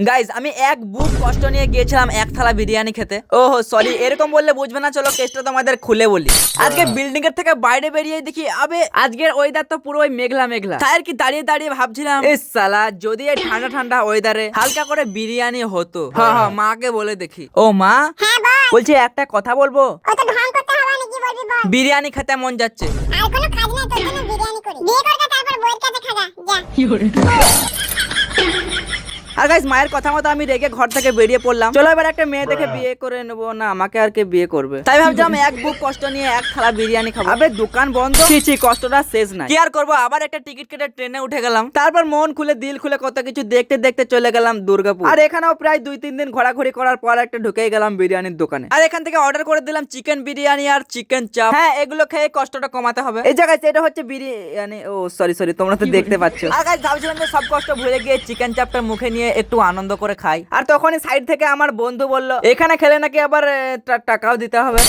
Guys আমি এক বুক কষ্ট নিয়ে গিয়েছিলাম এক থালা বিরিয়ানি খেতে। ওহো সরি, এরকম বললে বুঝবে না, চলো কেসটা তোমাদের খুলে বলি। আজকে বিল্ডিং এর থেকে বাইরে বেরিয়ে দেখি আবে আজকের ওয়েদার তো পুরো মেঘলা মেঘলা। তাই আর কি দাঁড়িয়ে দাঁড়িয়ে ভাবছিলাম এই সালা যদি এই ঠান্ডা ঠান্ডা ওয়েদারে হালকা করে বিরিয়ানি হতো। হ্যাঁ হ্যাঁ, মাকে বলে দেখি। ও মা, হ্যাঁ বল। বলছি একটা কথা বলবো। অত ঢং করতে হবে না, কি বলবি বল। বিরিয়ানি খেতে মন যাচ্ছে। আর কোনো কাজ নাই, তোর জন্য বিরিয়ানি করি। বিয়ে করবে তারপর বউয়ের কাছে খাগা যা। আর গাইস মায়ের কথা মতো আমি রেগে ঘর থেকে বেরিয়ে পড়লাম। চলো এবার একটা মেয়ে দেখে বিয়ে করে নেবো, না আমাকে আর কে বিয়ে করবে। তাই ভাবছিলাম এক বুক কষ্ট নিয়ে এক থালা বিরিয়ানি খাবো। আবে দোকান বন্ধ, ছি কষ্টটা শেষ নাই। কি আর করবো, আবার একটা টিকিট কেটে ট্রেনে উঠে গেলাম। তারপর মন খুলে দিল খুলে কত কিছু দেখতে দেখতে চলে গেলাম দুর্গাপুর। আর এখানেও প্রায় 2-3 দিন ঘোরাঘুরি করার পর একটা ঢুকেই গেলাম বিরিয়ানির দোকানে। আর এখান থেকে অর্ডার করে দিলাম চিকেন বিরিয়ানি আর চিকেন চাপ। হ্যাঁ, এগুলো খেয়ে কষ্টটা কমাতে হবে। এই জায়গায় এটা হচ্ছে বিরিয়ানি। ও সরি, তোমরা তো দেখতে পাচ্ছ। আর গাইস ভাবছিলাম যে সব কষ্ট ভুলে গিয়ে চিকেন চাপটা মুখে নিয়ে একটু আনন্দ করে খাই। আর তখনই সাইড থেকে আমার বন্ধু বলল এখানে খেলে নাকি আবার টাকাও দিতে হবে।